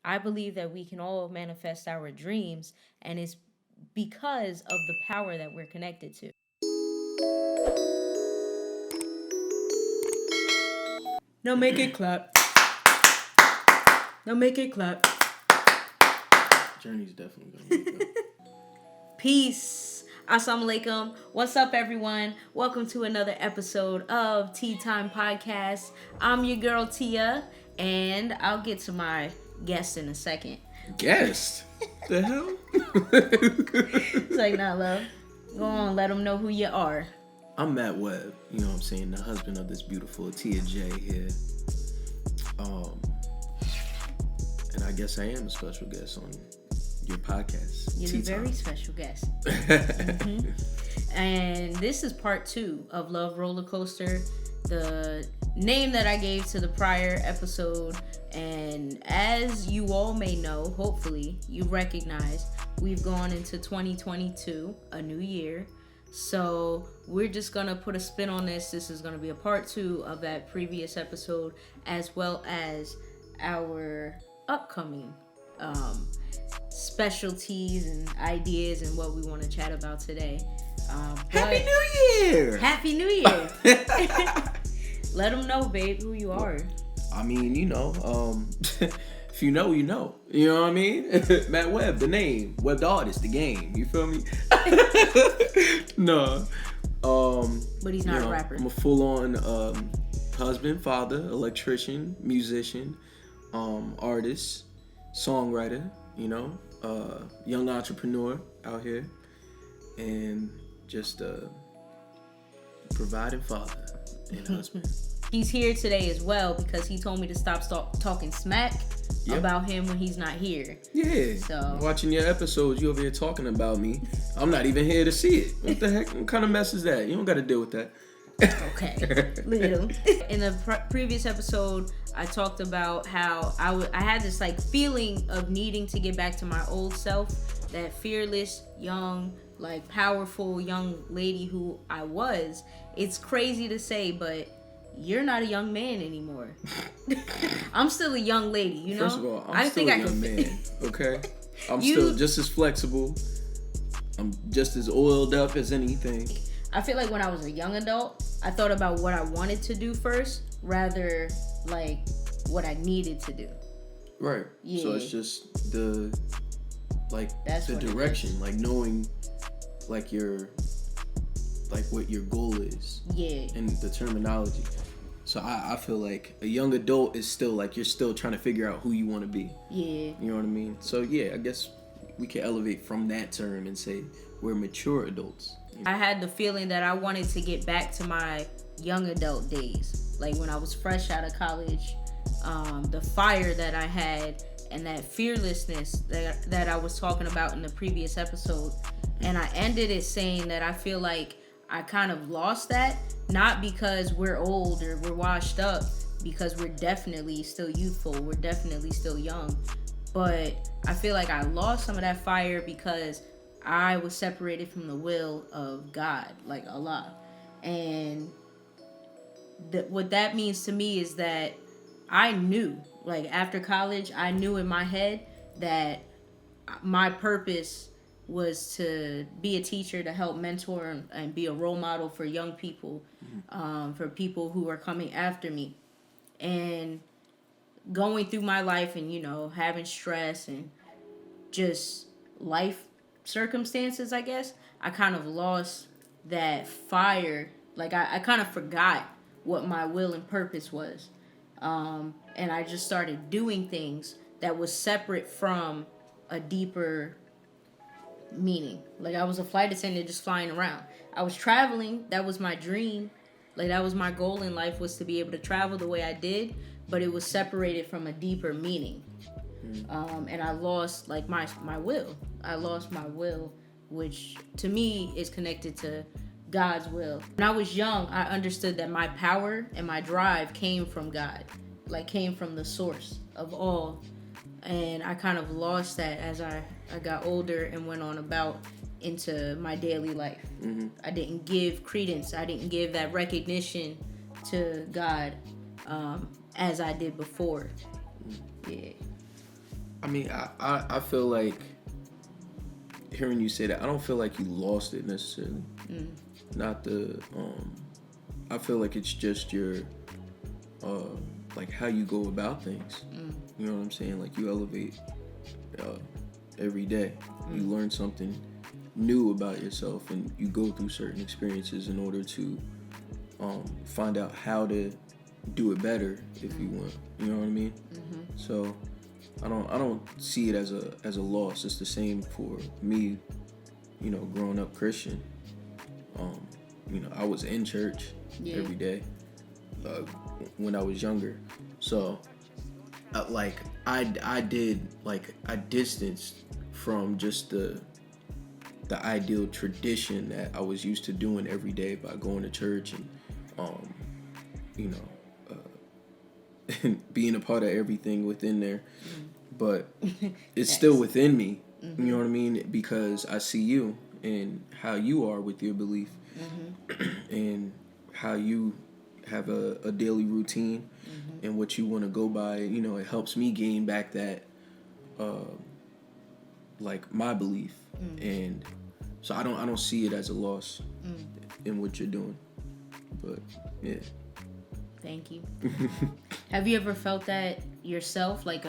I believe that we can all manifest our dreams, and it's because of the power that we're connected to. Now make it clap. Now make it clap. Journey's definitely gonna be good. Peace. Assalamu alaikum. What's up, everyone? Welcome to another episode of Tea Time Podcast. I'm your girl, Tia, and I'll get to my guest in a second. Guest? The hell? It's like, nah, love. Go on, let them know who you are. I'm Matt Webb, you know what I'm saying, the husband of this beautiful Atiya J here. And I guess I am a special guest on your podcast. You're a very special guest. Mm-hmm. And this is part 2 of Love Roller Coaster, the name that I gave to the prior episode. And as you all may know, hopefully you recognize, we've gone into 2022, a new year. So we're just going to put a spin on this. This is going to be a part 2 of that previous episode, as well as our upcoming specialties and ideas and what we want to chat about today. Happy New Year! Happy New Year! Let them know, babe, who you are. I mean, you know, if you know, you know. You know what I mean? Matt Webb, the name. Webb The Artist, the game. You feel me? No. But he's not a rapper. I'm a full-on husband, father, electrician, musician, artist, songwriter, you know, young entrepreneur out here, and just providing father and husband. He's here today as well because he told me to stop talking smack about him when he's not here. Yeah. So watching your episodes, you over here talking about me. I'm not even here to see it. What the heck? What kind of mess is that? You don't got to deal with that. Okay. Little. In the previous episode, I talked about how I had this like feeling of needing to get back to my old self, that fearless, young, like powerful young lady who I was. It's crazy to say, but you're not a young man anymore. I'm still a young lady, you know? First of all, I'm still a young man, okay? I'm still just as flexible. I'm just as oiled up as anything. I feel like when I was a young adult, I thought about what I wanted to do first, rather like what I needed to do. Right. Yeah. So it's just the direction, like knowing like what your goal is. Yeah. And the terminology. So I feel like a young adult is still like, you're still trying to figure out who you want to be. Yeah. You know what I mean? So yeah, I guess we can elevate from that term and say we're mature adults. You know? I had the feeling that I wanted to get back to my young adult days. Like when I was fresh out of college, the fire that I had and that fearlessness that I was talking about in the previous episode. And I ended it saying that I feel like I kind of lost that, not because we're old or we're washed up, because we're definitely still youthful, we're definitely still young, but I feel like I lost some of that fire because I was separated from the will of God, like Allah. And what that means to me is that I knew, like after college, I knew in my head that my purpose was to be a teacher, to help mentor and be a role model for young people, for people who are coming after me. And going through my life and, you know, having stress and just life circumstances, I guess, I kind of lost that fire. Like I kind of forgot what my will and purpose was. And I just started doing things that was separate from a deeper meaning. Like I was a flight attendant just flying around. I was traveling. That was my dream. Like that was my goal in life, was to be able to travel the way I did, but it was separated from a deeper meaning. And I lost like my will. I lost my will, which to me is connected to God's will. When I was young, I understood that my power and my drive came from God, like came from the source of all. And I kind of lost that as I got older and went on about into my daily life. I didn't give credence. I didn't give that recognition to God as I did before. Yeah. I mean, I feel like hearing you say that, I don't feel like you lost it necessarily. Not the I feel like it's just your like how you go about things. You know what I'm saying? Like you elevate every day. You learn something new about yourself, and you go through certain experiences in order to find out how to do it better if you want. You know what I mean? So I don't see it as a loss. It's the same for me, you know, growing up Christian. You know, I was in church every day when I was younger. So I distanced from just the ideal tradition that I was used to doing every day by going to church and you know, being a part of everything within there. But it's still within me. You know what I mean? Because I see you and how you are with your belief, and how you have a daily routine and what you want to go by. You know, it helps me gain back that like my belief, and so I don't see it as a loss in what you're doing. But yeah. Thank you. Have you ever felt that yourself, like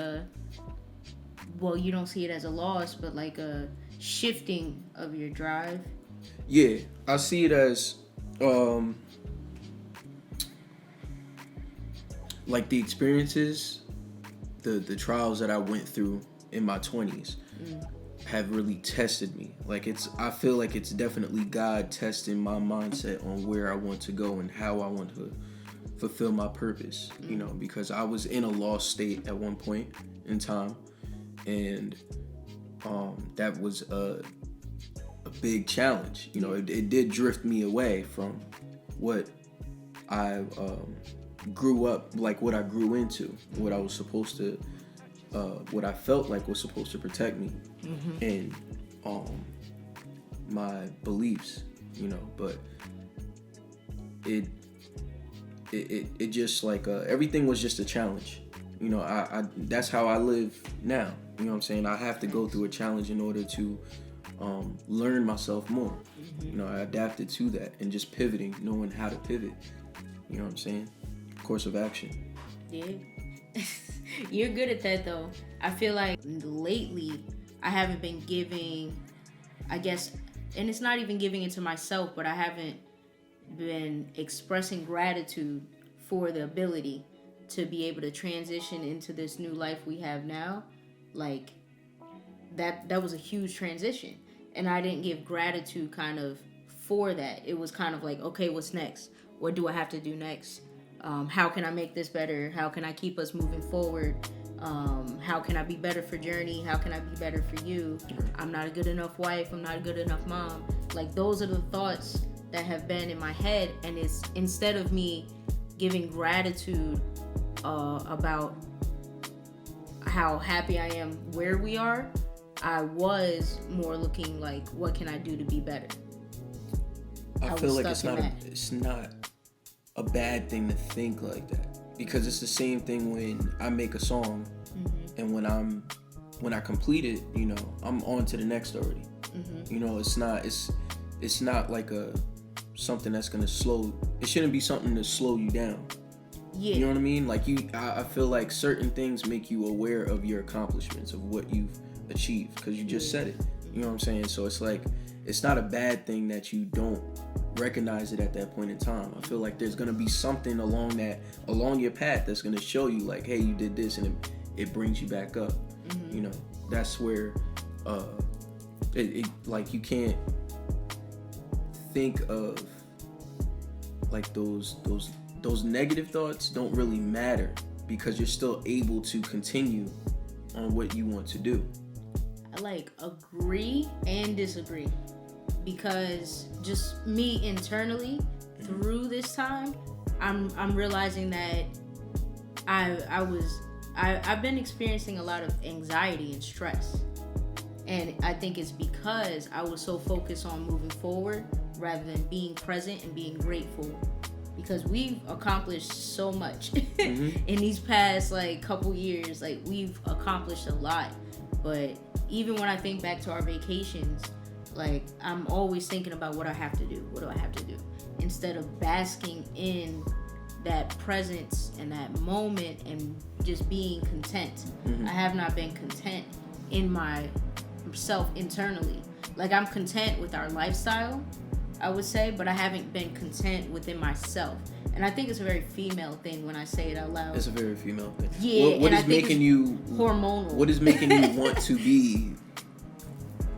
well, you don't see it as a loss, but like a shifting of your drive? Yeah, I see it as like the experiences, the trials that I went through in my 20s have really tested me. Like I feel like it's definitely God testing my mindset on where I want to go and how I want to fulfill my purpose, you know, because I was in a lost state at one point in time, and that was a big challenge. You know, it did drift me away from what I grew up, like what I grew into, what I was supposed to, what I felt like was supposed to protect me, and my beliefs, you know. But it just like everything was just a challenge, you know. I that's how I live now. You know what I'm saying? I have to go through a challenge in order to learn myself more. You know, I adapted to that and just pivoting, knowing how to pivot. You know what I'm saying? Course of action. Yeah. You're good at that though. I feel like lately I haven't been giving, I guess, and it's not even giving it to myself, but I haven't been expressing gratitude for the ability to be able to transition into this new life we have now. Like that was a huge transition, and I didn't give gratitude kind of for that. It was kind of like, okay, what's next? What do I have to do next? How can I make this better? How can I keep us moving forward? How can I be better for Journey? How can I be better for you? I'm not a good enough wife. I'm not a good enough mom. Like those are the thoughts that have been in my head, and it's instead of me giving gratitude about how happy I am where we are, I was more looking like, what can I do to be better? I feel like it's not a bad thing to think like that, because it's the same thing when I make a song, and when I complete it, you know, I'm on to the next already. You know, it's not like something that's gonna it shouldn't be something to slow you down. Yeah. You know what I mean? Like I feel like certain things make you aware of your accomplishments, of what you've achieved, because you just said it. You know what I'm saying? So it's like, it's not a bad thing that you don't recognize it at that point in time. I feel like there's gonna be something along your path that's gonna show you like, hey, you did this, and it brings you back up. You know, that's where it like you can't think of like those negative thoughts don't really matter, because you're still able to continue on what you want to do. I like agree and disagree, because just me internally through this time, I'm realizing that I've been experiencing a lot of anxiety and stress, and I think it's because I was so focused on moving forward rather than being present and being grateful, because we've accomplished so much in these past like couple years. Like we've accomplished a lot, But even when I think back to our vacations, like, I'm always thinking about what I have to do. What do I have to do? Instead of basking in that presence and that moment and just being content. I have not been content in myself internally. Like, I'm content with our lifestyle, I would say, but I haven't been content within myself. And I think it's a very female thing when I say it out loud. It's a very female thing. Yeah, what is making you hormonal? What is making you want to be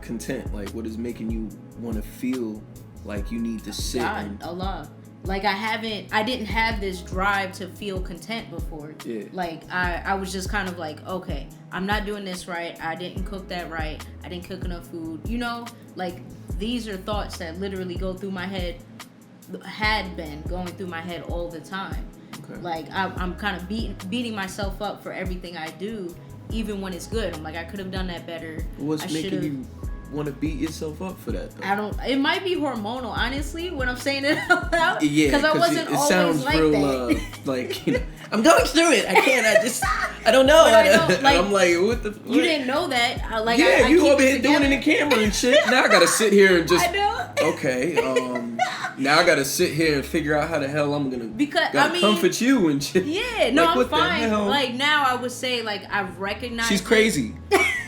content? Like, what is making you want to feel like you need to sit? Allah. Like, I didn't have this drive to feel content before. Yeah. Like, I was just kind of like, okay, I'm not doing this right. I didn't cook that right. I didn't cook enough food. You know, like, these are thoughts that literally go through my head, had been going through my head all the time. Okay. Like, I'm kind of beating myself up for everything I do, even when it's good. I'm like, I could have done that better. What's making you want to beat yourself up for that, though? It might be hormonal, honestly, when I'm saying it out loud. Yeah, because I wasn't always sounds like real, that. like, you know, I'm going through it. I don't know. I'm like, what the? You didn't know that. Yeah, you over here doing it in camera and shit. Now I gotta sit here and just. I know. Okay. Now I gotta sit here and figure out how the hell I'm gonna. Because comfort you and shit. Yeah, no, like, I'm fine. Like, now I would say, like, I've recognized. She's crazy.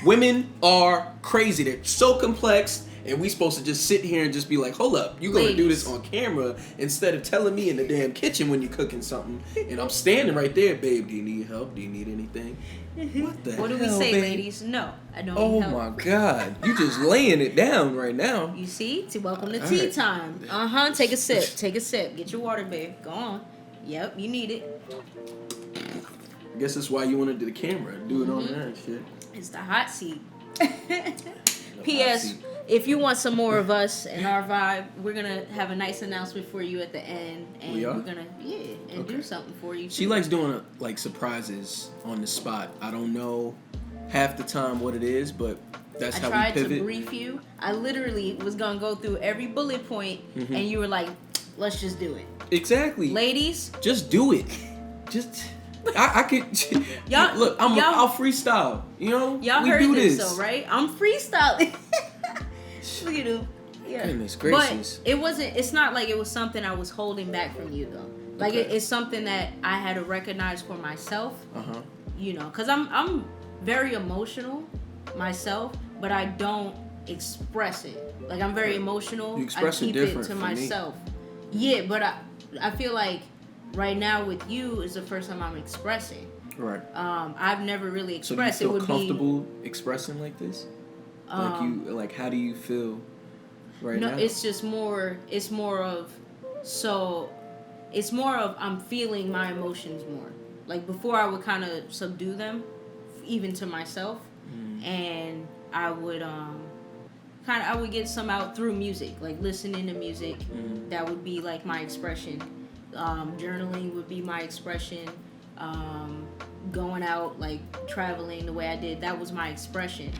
Women are crazy. They're so complex. And we supposed to just sit here and just be like, hold up, you gonna do this on camera instead of telling me in the damn kitchen when you're cooking something. And I'm standing right there, babe, do you need help? Do you need anything? What the hell, do we say, babe? Ladies? No, I don't need help. Oh my God. You just laying it down right now. You see? Welcome to tea time. Take a sip. Take a sip. Get your water, babe. Go on. Yep, you need it. I guess that's why you want to do the camera. Do it on there and shit. It's the hot seat. P.S. If you want some more of us and our vibe, we're gonna have a nice announcement for you at the end, and we're gonna do something for you. She likes doing like surprises on the spot. I don't know half the time what it is, but that's how we pivot. I tried to brief you. I literally was gonna go through every bullet point, and you were like, "Let's just do it." Exactly, ladies. Just do it. Just. I could look. I'll freestyle. You know, y'all heard this, so right? I'm freestyling. Look at you. Yeah. Goodness gracious. But it's not like it was something I was holding back from you, though. Like, it's something that I had to recognize for myself. You know, because I'm very emotional myself, but I don't express it. Like, I'm very emotional. You express it different to myself. Yeah, but I feel like right now with you is the first time I'm expressing. Right. I've never really expressed. So do you feel comfortable expressing like this? Like how do you feel right now? No, it's just more. It's more of I'm feeling my emotions more. Like, before, I would kind of subdue them, even to myself, and I would I would get some out through music, like listening to music. That would be like my expression. Journaling would be my expression. Going out, like traveling the way I did, that was my expression.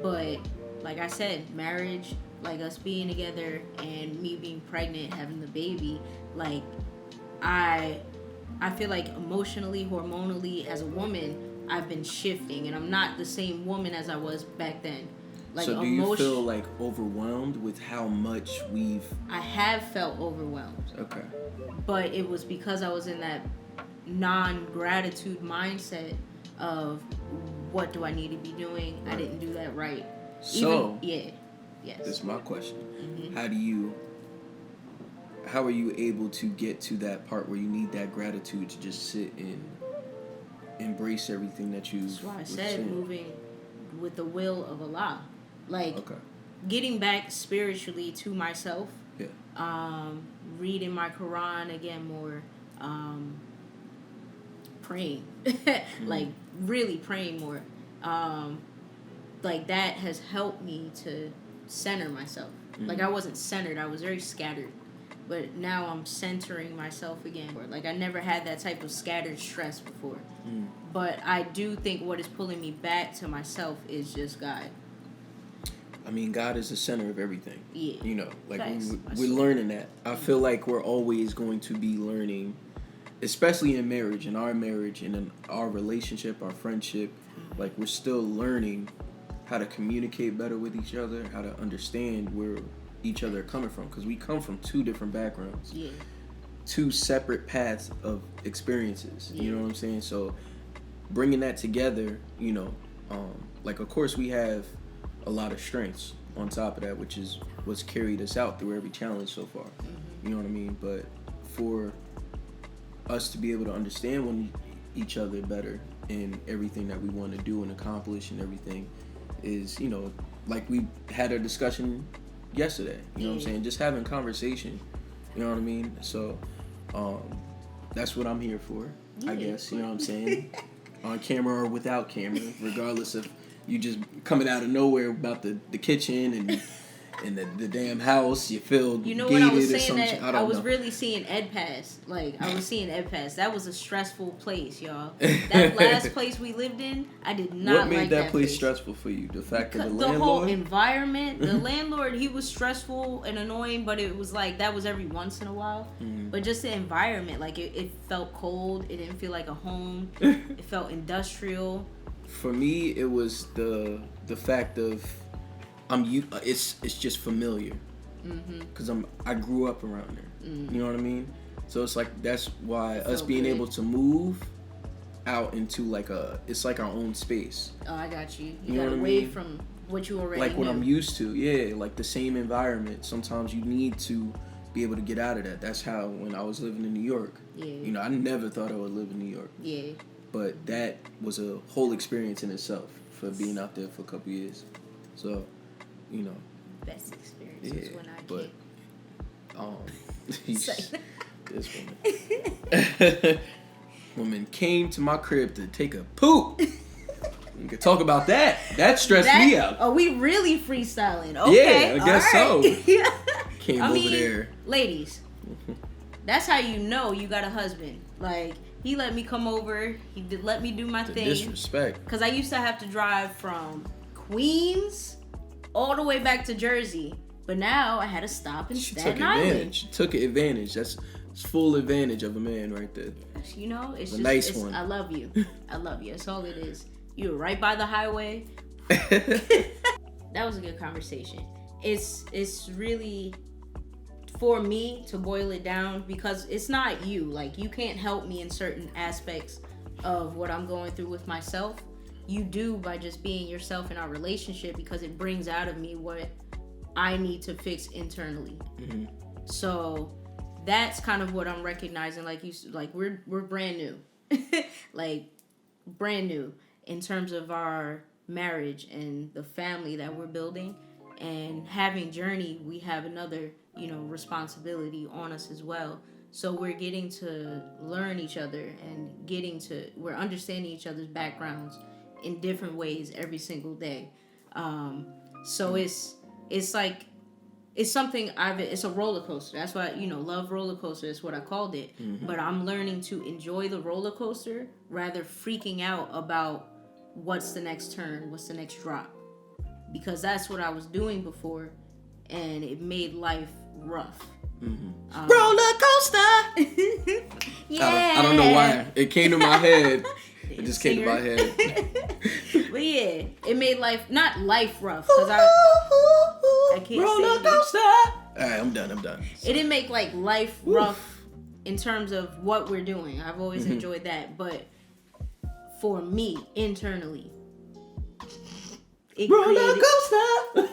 But like I said, marriage, like us being together and me being pregnant, having the baby, like I feel like emotionally, hormonally, as a woman, I've been shifting, and I'm not the same woman as I was back then. Like, so do you feel like overwhelmed with how much I have felt overwhelmed. Okay. But it was because I was in that non-gratitude mindset of what do I need to be doing? Right. I didn't do that right. So, yes. This is my question. How are you able to get to that part where you need that gratitude to just sit and embrace everything that you? That's why I said moving with the will of Allah. Like, getting back spiritually to myself. Yeah. Reading my Quran again more. Praying. Like, really praying more. Like, that has helped me to center myself. Like, I wasn't centered. I was very scattered. But now I'm centering myself again. Like, I never had that type of scattered stress before. But I do think what is pulling me back to myself is just God. I mean, God is the center of everything. Yeah. You know, like, we're learning that. I feel like we're always going to be learning, especially in marriage, and in our relationship, our friendship. Like, we're still learning how to communicate better with each other, how to understand where each other are coming from, because we come from two different backgrounds, two separate paths of experiences. You know what I'm saying? So bringing that together, you know, like, of course we have a lot of strengths on top of that, which is what's carried us out through every challenge so far. You know what I mean? But for us to be able to understand each other better in everything that we want to do and accomplish and everything is, you know, like we had a discussion yesterday, you know what I'm saying? Just having conversation, you know what I mean? So that's what I'm here for, I guess, you know what I'm saying? On camera or without camera, regardless of you just coming out of nowhere about the kitchen and the damn house, you feel you know when I was saying that I was really seeing Ed Pass. Like, I was seeing Ed Pass. That was a stressful place, y'all. That last place we lived in, I did not like that. What made that place stressful for you? The fact that the landlord? The whole environment. The landlord, he was stressful and annoying, but it was like, that was every once in a while. But just the environment, like, it felt cold. It didn't feel like a home. It felt industrial. For me, it was the fact of it's just familiar, because I grew up around there. You know what I mean? So it's like, that's why us being able to move out into like it's like our own space. Oh, I got you. You got away from what you already like what knew. I'm used to. Yeah, like the same environment. Sometimes you need to be able to get out of that. That's how when I was living in New York. You know, I never thought I would live in New York. But that was a whole experience in itself for being out there for a couple years. So, you know, best experience was when I this woman came to my crib to take a poop. We could talk about that. That stressed me out. Oh, we really freestyling. Okay, yeah, I guess so. Came over mean, there, ladies. That's how you know you got a husband. Like, he let me come over. He did let me do my thing. Disrespect. Because I used to have to drive from Queens all the way back to Jersey. But now I had to stop in Staten Island. She took advantage. That's full advantage of a man right there. You know, it's just, nice one. I love you. I love you. That's all it is. You were right by the highway. That was a good conversation. It's really, for me, to boil it down, because it's not you. Like, you can't help me in certain aspects of what I'm going through with myself. You do by just being yourself in our relationship, because it brings out of me what I need to fix internally. So that's kind of what I'm recognizing. Like, we're brand new. Like, brand new in terms of our marriage and the family that we're building. And having Journey, we have another, you know, responsibility on us as well. So we're getting to learn each other and we're understanding each other's backgrounds in different ways every single day. So it's like, it's something it's a roller coaster. That's why, you know, love roller coaster is what I called it. But I'm learning to enjoy the roller coaster rather freaking out about what's the next turn, what's the next drop. Because that's what I was doing before, and it made life rough. Roller coaster! Yeah! I don't know why. It came to my head. It just came to my head. But yeah, it made life, not life rough, because I can't roller coaster! Alright, I'm done. It didn't make like life rough in terms of what we're doing. I've always enjoyed that, but for me, internally, roller coaster!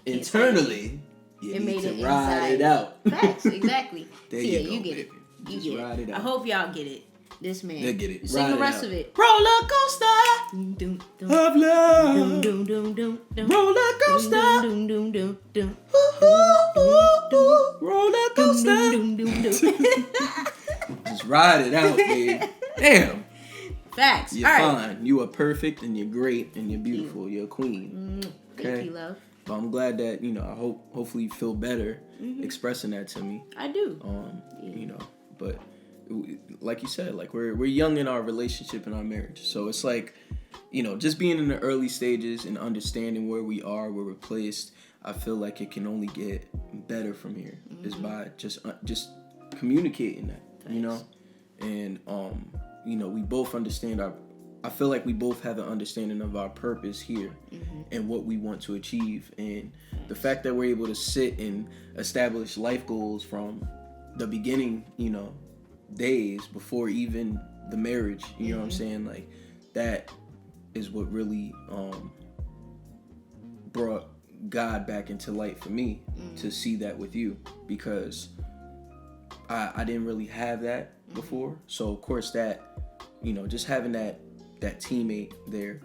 Internally, you it need made to it ride inside. it out. Facts, exactly. There yeah, you go, you get baby. it. You Just get ride it. it out. I hope y'all get it. This man. They get it. Sing Ride the it rest out. of it. Roller coaster Doom, doom, doom. of love. Doom, doom, doom, doom, doom. Roller coaster. Doom, doom, doom, doom. Roller coaster. Doom, doom, doom, doom. Just ride it out, babe. Damn. Facts. You're all fine. You are perfect, and you're great, and you're beautiful. You're a queen. Thank you, love. But I'm glad that, you know, I hopefully you feel better expressing that to me. I do. You know, but like you said, like we're young in our relationship and our marriage. So it's like, you know, just being in the early stages and understanding where we are, where we're placed, I feel like it can only get better from here is by just communicating that, you know? And, you know, we both understand I feel like we both have an understanding of our purpose here Mm-hmm. and what we want to achieve. And the fact that we're able to sit and establish life goals from the beginning, days before even the marriage, you know what I'm saying? Like, that is what really brought God back into light for me to see that with you, because I didn't really have that before. So of course that, just having that teammate there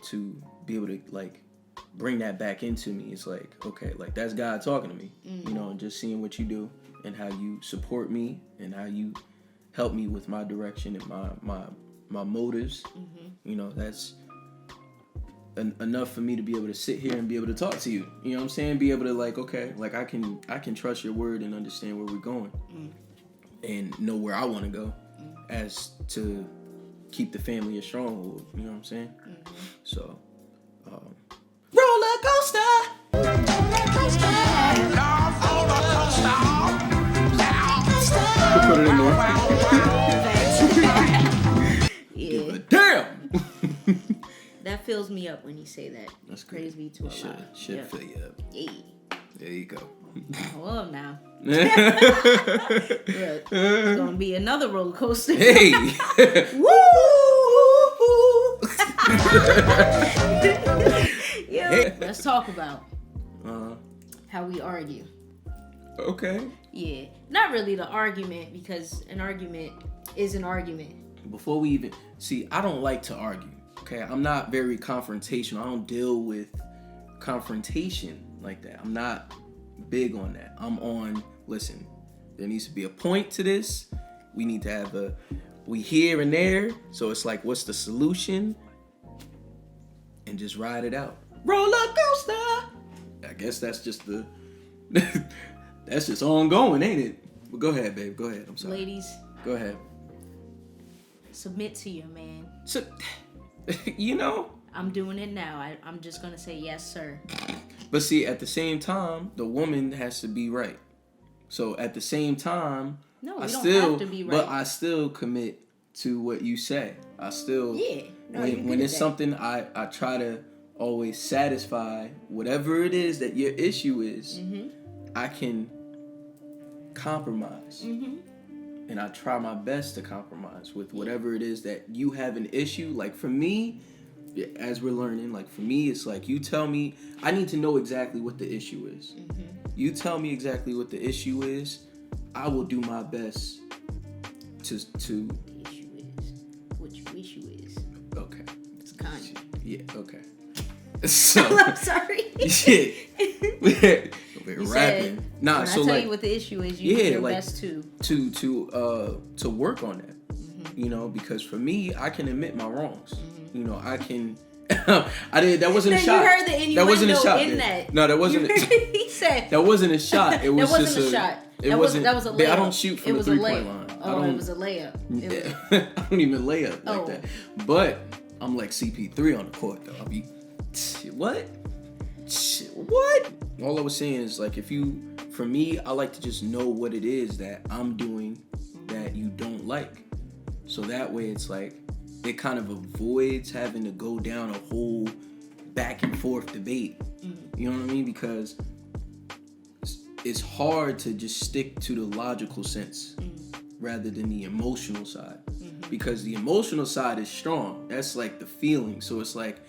to be able to like bring that back into me, it's like, okay, like that's God talking to me, and just seeing what you do and how you support me and how you help me with my direction and my motives. That's enough for me to be able to sit here and be able to talk to you. You know what I'm saying? Be able to like, okay, like I can trust your word and understand where we're going and know where I want to go as to keep the family a stronghold. You know what I'm saying? So, roller coaster. Put it in there. Yeah. Give a damn. That fills me up when you say that. That's Praise good. be to Allah. Should fill you up. Yeah. There you go. Well, now. Look, it's gonna be another roller coaster. Hey. Woo! Yo, Hey. let's talk about Uh-huh. how we argue. Okay. Yeah, not really the argument, because an argument is an argument. Before we even see, I don't like to argue. Okay, I'm not very confrontational. I don't deal with confrontation like that. I'm not big on that. I'm on, listen, there needs to be a point to this. We need to have we here and there. So it's like, what's the solution? And just ride it out. Roller coaster. I guess that's just that's just ongoing, ain't it? But go ahead, babe. Go ahead. I'm sorry. Ladies, Go ahead. submit to your man. So, I'm doing it now. I'm just gonna say yes, sir. But see, at the same time, the woman has to be right. So at the same time, No, I we don't still, have to be right. but I still commit to what you say. I still, Yeah. No, when it's something, I try to always satisfy whatever it is that your issue is. I can compromise. And I try my best to compromise with whatever it is that you have an issue. Like for me, as we're learning, like for me, it's like you tell me, I need to know exactly what the issue is. You tell me exactly what the issue is, I will do my best to. The issue is what your issue is. Okay. It's Kanye. Yeah. Okay. So. I'm sorry. Yeah. We're You rapping. said, Nah. when So I tell like. you what the issue is, you do your best to work on that. Because for me, I can admit my wrongs. I can. I did. That wasn't a shot. You heard the innuendo that wasn't a shot. in that. No, that wasn't. He said That wasn't a shot. It was that wasn't just a shot. It That wasn't. was a layup. I don't shoot from the 3-point line. It was a layup. I don't even lay up like Oh. that. But I'm like CP3 on the court though. I'll be what? What? All I was saying is like for me, I like to just know what it is that I'm doing that you don't like. So that way it's like it kind of avoids having to go down a whole back and forth debate. You know what I mean? Because it's hard to just stick to the logical sense rather than the emotional side. Because the emotional side is strong. That's like the feeling. So it's like,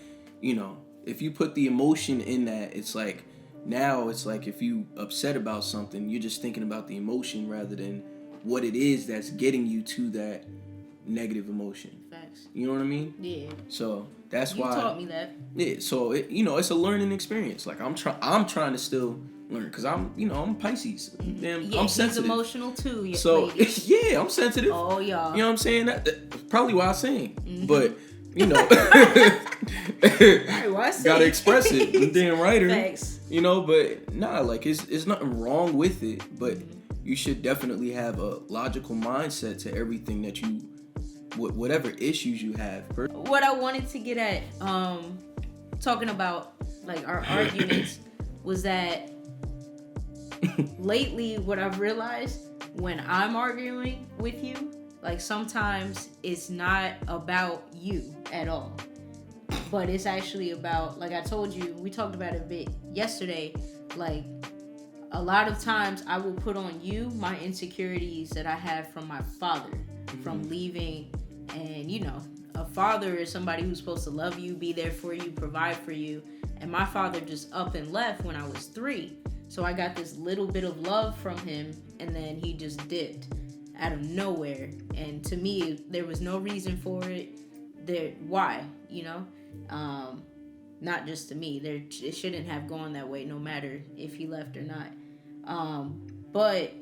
if you put the emotion in that, it's like, now it's like if you upset about something, you're just thinking about the emotion rather than what it is that's getting you to that negative emotion. Facts. You know what I mean? Yeah. So that's why. You taught me that. Yeah. So it's a learning experience. Like I'm trying to still learn because I'm Pisces. Damn, Yeah, I'm he's sensitive. emotional too. So yeah, I'm sensitive. Oh y'all. You know what I'm saying? That's probably why I sing. But gotta express it. The damn writer. Thanks. But nah, like it's nothing wrong with it, but you should definitely have a logical mindset to everything that you, whatever issues you have. What I wanted to get at, talking about like our arguments, was that lately what I've realized when I'm arguing with you, Like sometimes it's not about you at all, but it's actually about, like I told you, we talked about it a bit yesterday, like a lot of times I will put on you my insecurities that I have from my father, from leaving. And you know, a father is somebody who's supposed to love you, be there for you, provide for you. And my father just up and left when I was 3. So I got this little bit of love from him, and then he just dipped out of nowhere. And to me, there was no reason for it. Why? You know? Not just to me. It shouldn't have gone that way, no matter if he left or not. But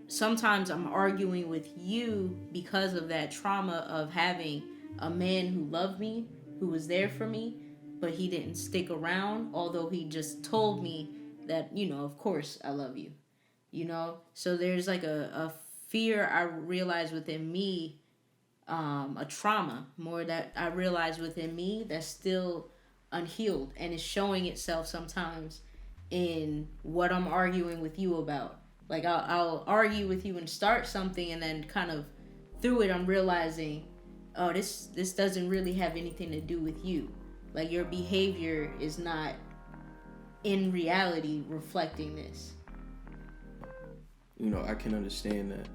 sometimes I'm arguing with you because of that trauma of having a man who loved me, who was there for me, but he didn't stick around, although he just told me that, you know, of course I love you, you know? So there's like a fear I realize within me, a trauma more that I realize within me that's still unhealed, and is showing itself sometimes in what I'm arguing with you about. Like I'll argue with you and start something, and then kind of through it I'm realizing, oh, this doesn't really have anything to do with you. Like your behavior is not in reality reflecting this. You know, I can understand that.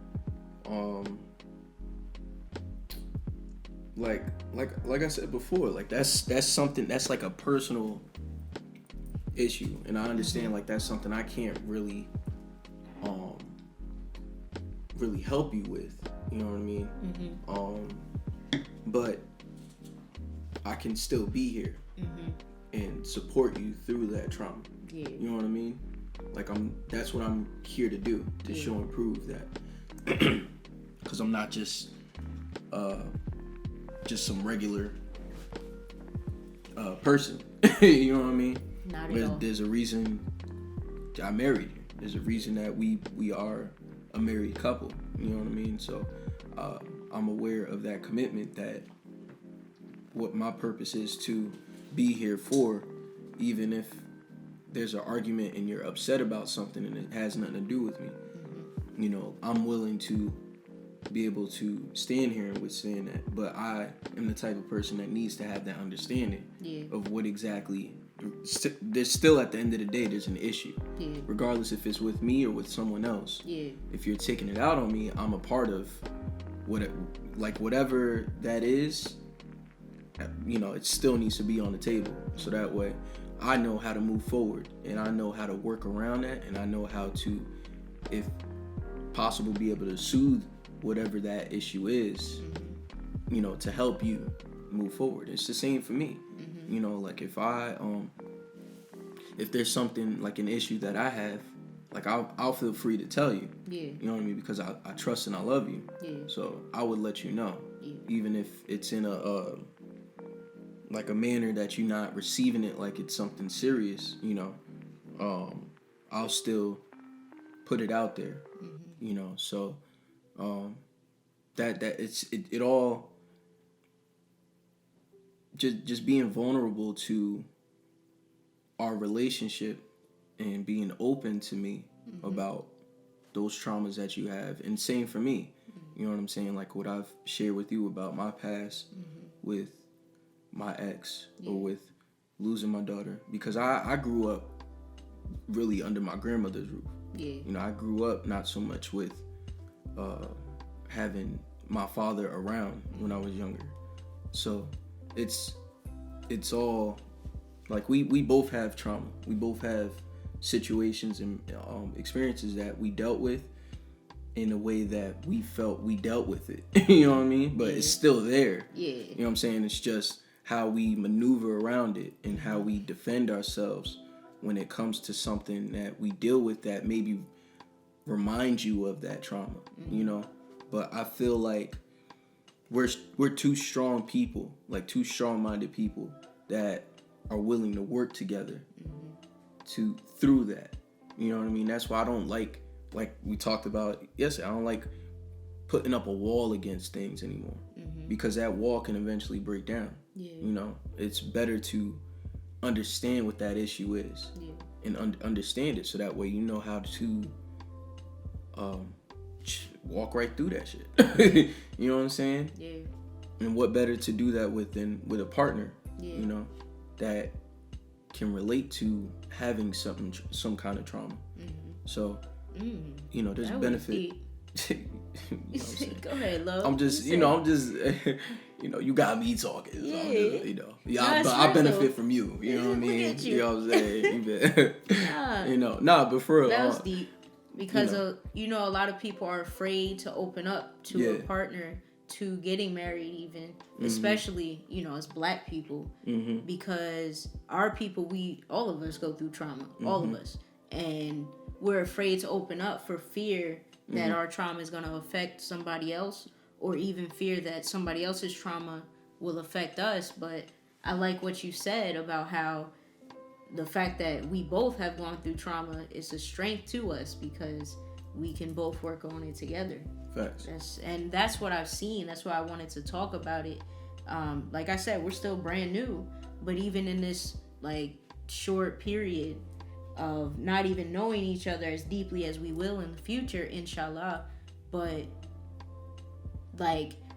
Like I said before, like that's something that's like a personal issue, and I understand like that's something I can't really help you with, you know what I mean? But I can still be here and support you through that trauma. You know what I mean? Like that's what I'm here to do, to show and prove that. Because I'm not just some regular person. You know what I mean? Not at all. There's a reason I married you. There's a reason that we are a married couple. You know what I mean? So I'm aware of that commitment, that what my purpose is to be here for, even if there's an argument and you're upset about something and it has nothing to do with me. You know, I'm willing to be able to stand here and withstand that. But I am the type of person that needs to have that understanding of what exactly. There's still, at the end of the day, there's an issue. Regardless if it's with me or with someone else. If you're taking it out on me, I'm a part of whatever that is. You know, it still needs to be on the table. So that way I know how to move forward, and I know how to work around that, and I know how to, if possible, be able to soothe whatever that issue is, you know, to help you move forward. It's the same for me. You know, like if there's something like an issue that I have, like I'll feel free to tell you. You know what I mean? Because I trust and I love you. So I would let you know, even if it's in a manner that you're not receiving it like it's something serious. You know, I'll still put it out there. You know, so that it all. Just being vulnerable to our relationship and being open to me about those traumas that you have, and same for me. You know what I'm saying? Like what I've shared with you about my past with my ex or with losing my daughter, because I grew up really under my grandmother's roof. You know, I grew up not so much with having my father around when I was younger. So it's all like we both have trauma. We both have situations and experiences that we dealt with in a way that we felt we dealt with it. You know what I mean? But it's still there. You know what I'm saying? It's just how we maneuver around it and how we defend ourselves when it comes to something that we deal with that maybe reminds you of that trauma. You know? But I feel like we're two strong people, like two strong-minded people that are willing to work together through that. You know what I mean? That's why I don't like we talked about yesterday, I don't like putting up a wall against things anymore, because that wall can eventually break down. You know, it's better to understand what that issue is and understand it, so that way you know how to walk right through that shit. You know what I'm saying? Yeah. And what better to do that with than with a partner, Yeah. you know, that can relate to having some kind of trauma. So, you know, there's benefit. You know what I'm saying? Go ahead, love. I'm just, you know, you got me talking. So Yeah. I'm just, you know, I benefit from you. You know what I mean? You know what I'm saying? You know, but for real. That was deep. Because, a lot of people are afraid to open up to a partner, to getting married even, especially, as black people. Because our people, all of us go through trauma. All of us. And we're afraid to open up for fear that our trauma is going to affect somebody else, or even fear that somebody else's trauma will affect us. But I like what you said about how the fact that we both have gone through trauma is a strength to us, because we can both work on it together. Facts. That's what I've seen. That's why I wanted to talk about it. Like I said, we're still brand new, but even in this short period of not even knowing each other as deeply as we will in the future, inshallah, but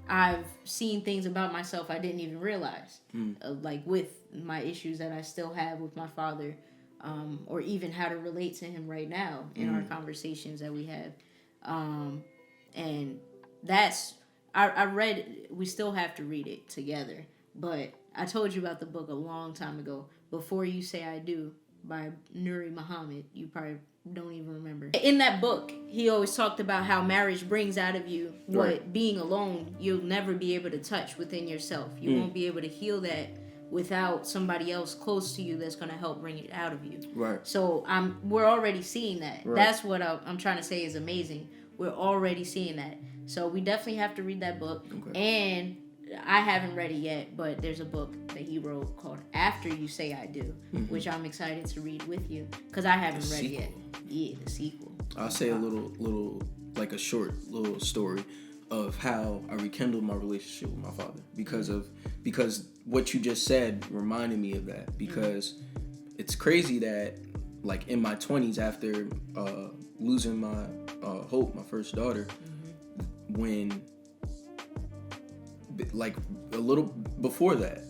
I've seen things about myself I didn't even realize, with my issues that I still have with my father, or even how to relate to him right now in our conversations that we have. And that's, I read, we still have to read it together, but I told you about the book a long time ago, Before You Say I Do, by Nuri Muhammad. You probably don't even remember. In that book, he always talked about how marriage brings out of you what being alone you'll never be able to touch within yourself. You won't be able to heal that without somebody else close to you that's going to help bring it out of you. Right. So we're already seeing that. Right. That's what I'm trying to say is amazing. We're already seeing that. So we definitely have to read that book. Okay. And I haven't read it yet, but there's a book that he wrote called After You Say I Do, which I'm excited to read with you, because I haven't read it yet. Yeah, the sequel. I'll say a little like a short little story of how I rekindled my relationship with my father, because what you just said reminded me of that, because it's crazy that in my 20s, after losing my Hope, my first daughter, when a little before that,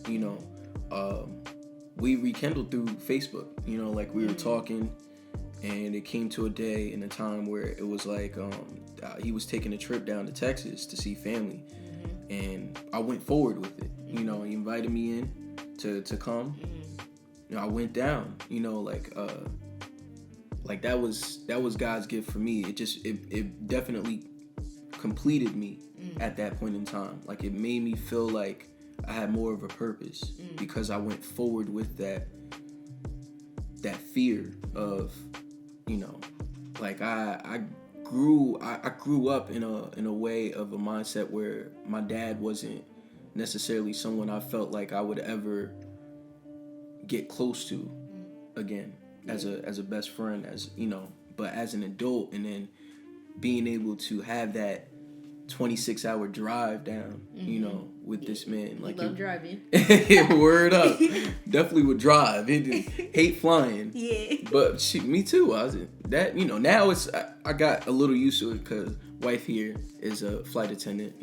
we rekindled through Facebook. We were talking, and it came to a day and a time where it was he was taking a trip down to Texas to see family, and I went forward with it. He invited me in to come. I went down. That was God's gift for me. It definitely completed me at that point in time. It made me feel like I had more of a purpose, because I went forward with that fear of, I grew up in a way of a mindset where my dad wasn't necessarily someone I felt like I would ever get close to again as a best friend, but as an adult, and then being able to have that 26-hour drive down, with this man. You love driving. Word up. Definitely would drive. Hate flying. Yeah. But me too. Now I got a little used to it, because wife here is a flight attendant,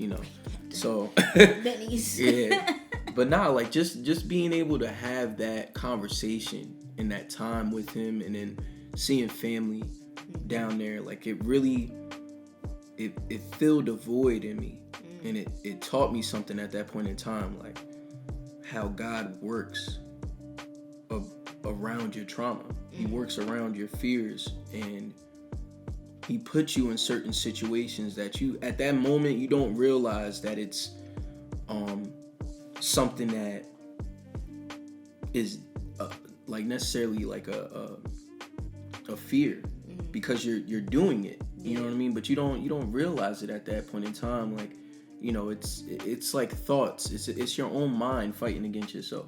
so. Benny's. Yeah. But nah, just being able to have that conversation and that time with him, and then seeing family down there, it really, it filled a void in me, and it taught me something at that point in time, how God works around your trauma. He works around your fears, and he puts you in certain situations that you, at that moment, you don't realize that it's something that is necessarily a fear, because you're doing it. You know what I mean? But you don't realize it at that point in time. It's like thoughts. It's your own mind fighting against yourself.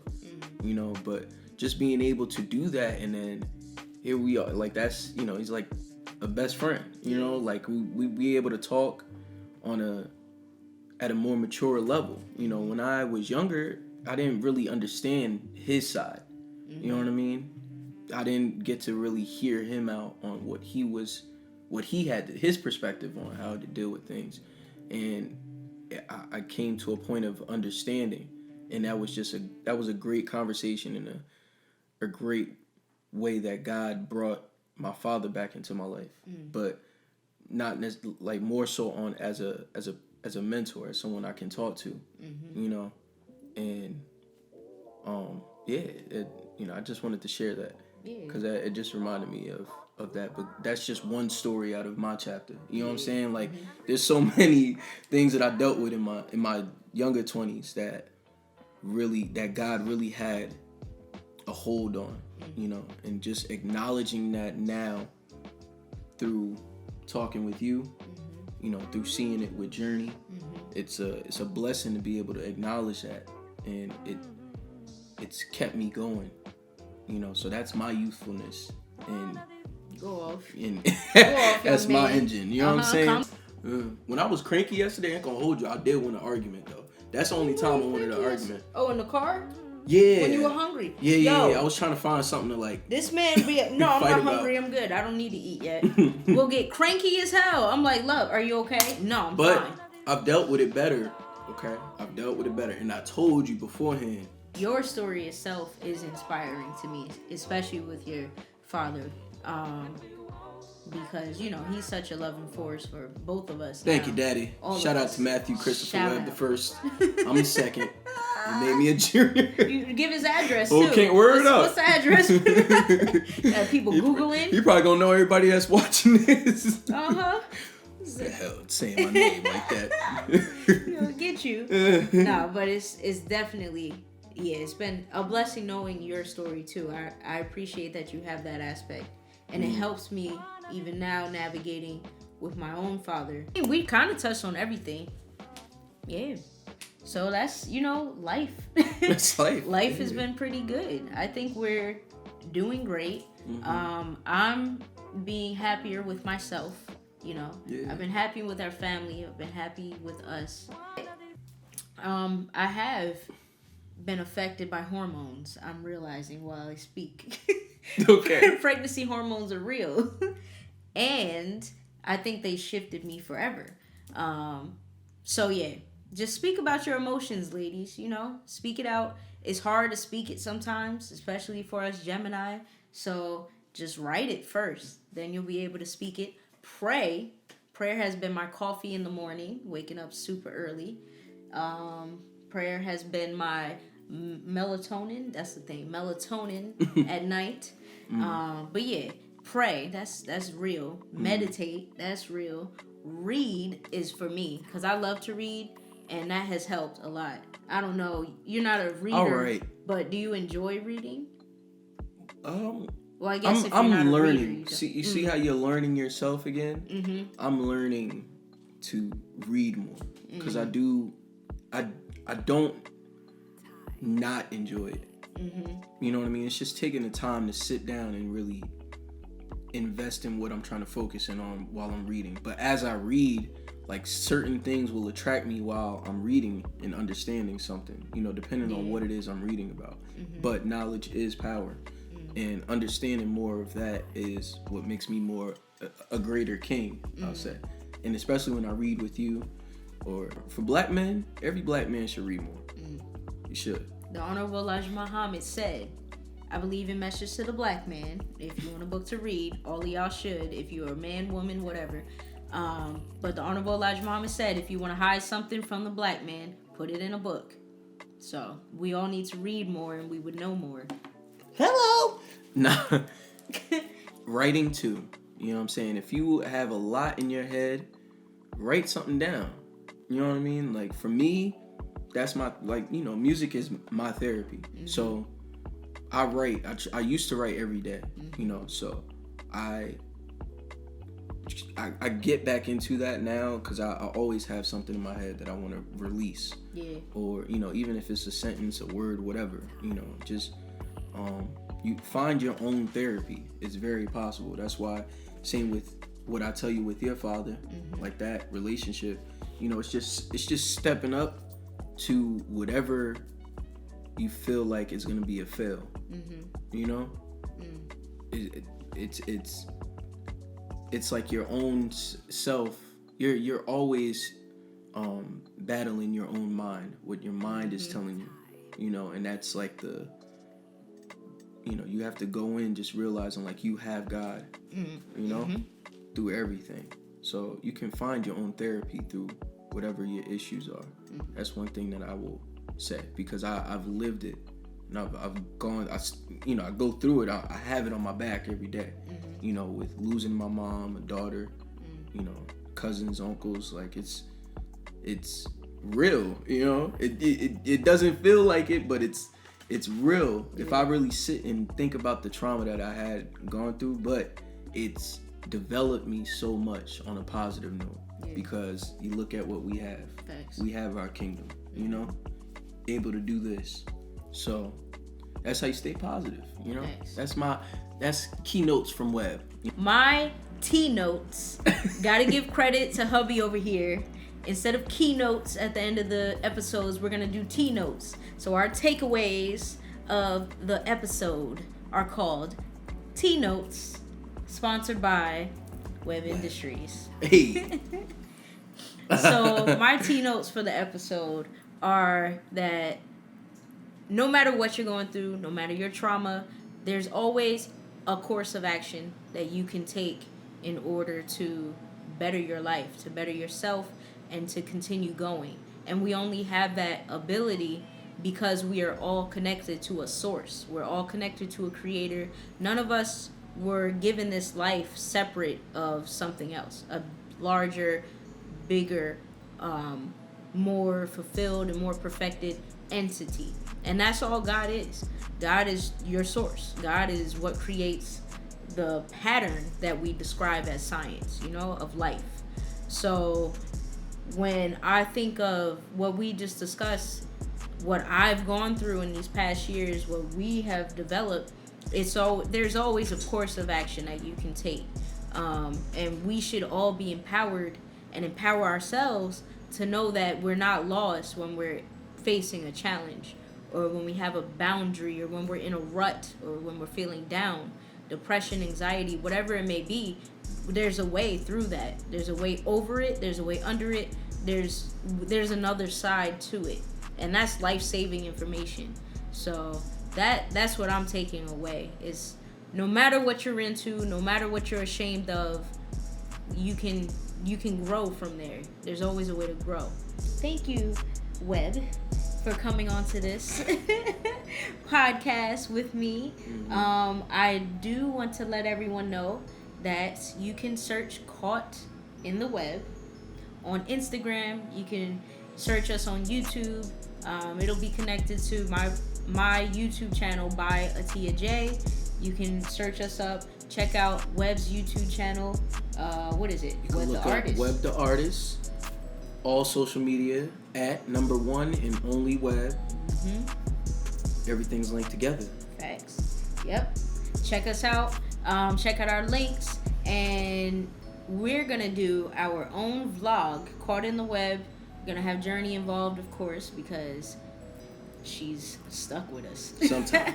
But just being able to do that, and then here we are. That's he's like a best friend. We be able to talk at a more mature level. When I was younger, I didn't really understand his side. You know what I mean? I didn't get to really hear him out on what he was what he had, his perspective on how to deal with things. And I came to a point of understanding, and that was a great conversation and a great way that God brought my father back into my life. But not like more so on as a mentor, as someone I can talk to, you know, and I just wanted to share that because it just reminded me of that. But that's just one story out of my chapter. You know what I'm saying? Like there's so many things that I dealt with in my younger 20s that God really had a hold on, you know, and just acknowledging that now through talking with you, you know, through seeing it with Journey, it's a blessing to be able to acknowledge that, and it's kept me going, you know. So that's my youthfulness, and go off. That's my engine. You know what I'm saying? When I was cranky yesterday, I ain't gonna hold you, I did win an argument though. That's the only time I wanted an argument. Oh, in the car? Yeah. When you were hungry? Yeah. I was trying to find something to like. This man no, I'm not hungry. I'm good. I don't need to eat yet. We'll get cranky as hell. I'm like, love, are you okay? No, I'm fine. But I've dealt with it better. Okay, I've dealt with it better, and I told you beforehand. Your story itself is inspiring to me, especially with your father, because you know he's such a loving force for both of us. Thank you, Daddy. Shout out to Matthew Christopher Webb the first. I'm the second. You made me a junior. You give his address too. Okay, word up. What's the address? People Googling. You probably gonna know everybody that's watching this. What the hell, saying my name like that? He'll get you. No, but it's definitely, it's been a blessing knowing your story too. I appreciate that you have that aspect, and it helps me even now navigating with my own father. We kind of touched on everything. Yeah. So that's, life. That's life. Life has been pretty good. I think we're doing great. I'm being happier with myself. I've been happy with our family. I've been happy with us. I have been affected by hormones. I'm realizing while I speak. Okay. Pregnancy hormones are real. And I think they shifted me forever. So yeah, just speak about your emotions, ladies. Speak it out. It's hard to speak it sometimes, especially for us Gemini. So just write it first. Then you'll be able to speak it. Pray. Prayer has been my coffee in the morning, waking up super early. Prayer has been my melatonin. That's the thing, melatonin at night. But yeah, pray. That's real. Meditate. That's real. Read is for me because I love to read, and that has helped a lot. I don't know. You're not a reader, all right, but do you enjoy reading? Well, I guess I'm if you're not learning. A reader, See how you're learning yourself again? Mm-hmm. I'm learning to read more because I don't not enjoy it. Mm-hmm. You know what I mean? It's just taking the time to sit down and really invest in what I'm trying to focus in on while I'm reading. But as I read, like certain things will attract me while I'm reading and understanding something, depending on what it is I'm reading about. Mm-hmm. But knowledge is power. And understanding more of that is what makes me more a greater king, I'll say. And especially when I read with you, or for black men, every black man should read more. You should. The Honorable Elijah Muhammad said, I believe in message to the black man. If you want a book to read, all of y'all should. If you're a man, woman, whatever. But the Honorable Elijah Muhammad said, if you want to hide something from the black man, put it in a book. So we all need to read more and we would know more. Hello. Nah. Writing too. You know what I'm saying? If you have a lot in your head, write something down. You know what I mean? Like for me, that's my music is my therapy. Mm-hmm. So I write. I used to write every day. Mm-hmm. So I get back into that now because I always have something in my head that I want to release. Yeah. Or even if it's a sentence, a word, whatever. Just you find your own therapy. It's very possible. That's why, same with what I tell you with your father, like that relationship. It's just stepping up to whatever you feel like is gonna be a fail. It's it's like your own self. You're always battling your own mind, what your mind is telling you, you know, and that's like the, you know, you have to go in just realizing like you have God, you know, through everything. So you can find your own therapy through whatever your issues are. That's one thing that I will say, because I've lived it, and I've gone, I go through it. I have it on my back every day, you know, with losing my mom, a daughter, you know, cousins, uncles. Like it's real, you know. It doesn't feel like it, but it's real if I really sit and think about the trauma that I had gone through. But it's developed me so much on a positive note, because you look at what we have. Facts. We have our kingdom, you know, able to do this. So that's how you stay positive, you know. Facts. That's keynotes from Webb. My TNotes, gotta give credit to hubby over here. Instead of keynotes at the end of the episodes, we're gonna do TNotes. So our takeaways of the episode are called TNotes, sponsored by Webb Industries. Hey. So my TNotes for the episode are that no matter what you're going through, no matter your trauma, there's always a course of action that you can take in order to better your life, to better yourself, and to continue going. And we only have that ability because we are all connected to a source. We're all connected to a creator. None of us were given this life separate of something else, a larger, bigger, more fulfilled and more perfected entity. And that's all God is. God is your source. God is what creates the pattern that we describe as science, you know, of life. So when I think of what we just discussed, what I've gone through in these past years, what we have developed, there's always a course of action that you can take. And we should all be empowered and empower ourselves to know that we're not lost when we're facing a challenge, or when we have a boundary, or when we're in a rut, or when we're feeling down, depression, anxiety, whatever it may be. There's a way through that. There's a way over it. There's a way under it. There's another side to it, and that's life-saving information. So that's what I'm taking away, is no matter what you're into, no matter what you're ashamed of, you can grow from there. There's always a way to grow. Thank you, Webb, for coming on to this podcast with me. I do want to let everyone know that you can search Caught in the Web on Instagram. You can search us on YouTube. It'll be connected to my YouTube channel by Atiya J. You can search us up. Check out Webb's YouTube channel. What is it? Webb the Artist. Webb the Artist. All social media at #1 and only Webb. Everything's linked together. Facts. Yep. Check us out. Check out our links, and we're gonna do our own vlog, Caught in the Web. We're gonna have Journey involved, of course, because she's stuck with us.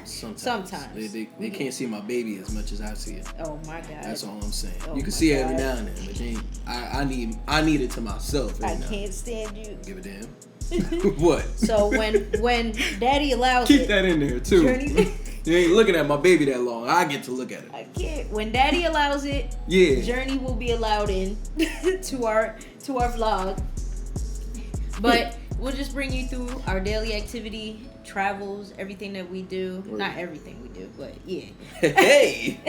Sometimes. They can't see my baby as much as I see it. Oh my God. That's all I'm saying. You can see it every now and then, but I need it to myself. I can't stand you. Give it to him. What? So when Daddy allows keep it, that in there too. You ain't looking at my baby that long. I get to look at it. I can't. When Daddy allows it, Journey will be allowed in to our vlog. But we'll just bring you through our daily activity, travels, everything that we do. Not everything we do, but yeah. Hey!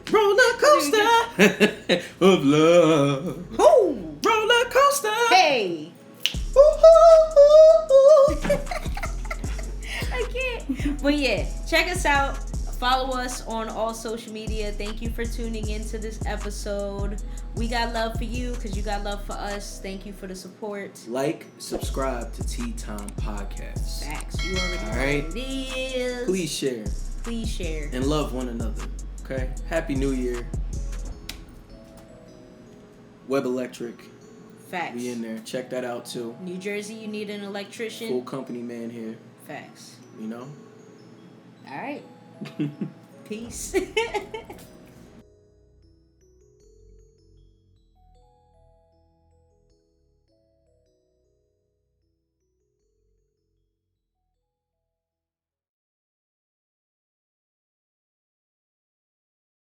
Roller coaster of love. Ooh! Roller coaster! Hey! I can't. But yeah, check us out. Follow us on all social media. Thank you for tuning into this episode. We got love for you because you got love for us. Thank you for the support. Like, subscribe to Tea Time Podcast. Facts. You already know what it is. Please share. Please share. And love one another. Okay? Happy New Year. Webb Electric. Facts. We in there. Check that out too. New Jersey, you need an electrician. Full company man here. Facts. You know? All right. Peace.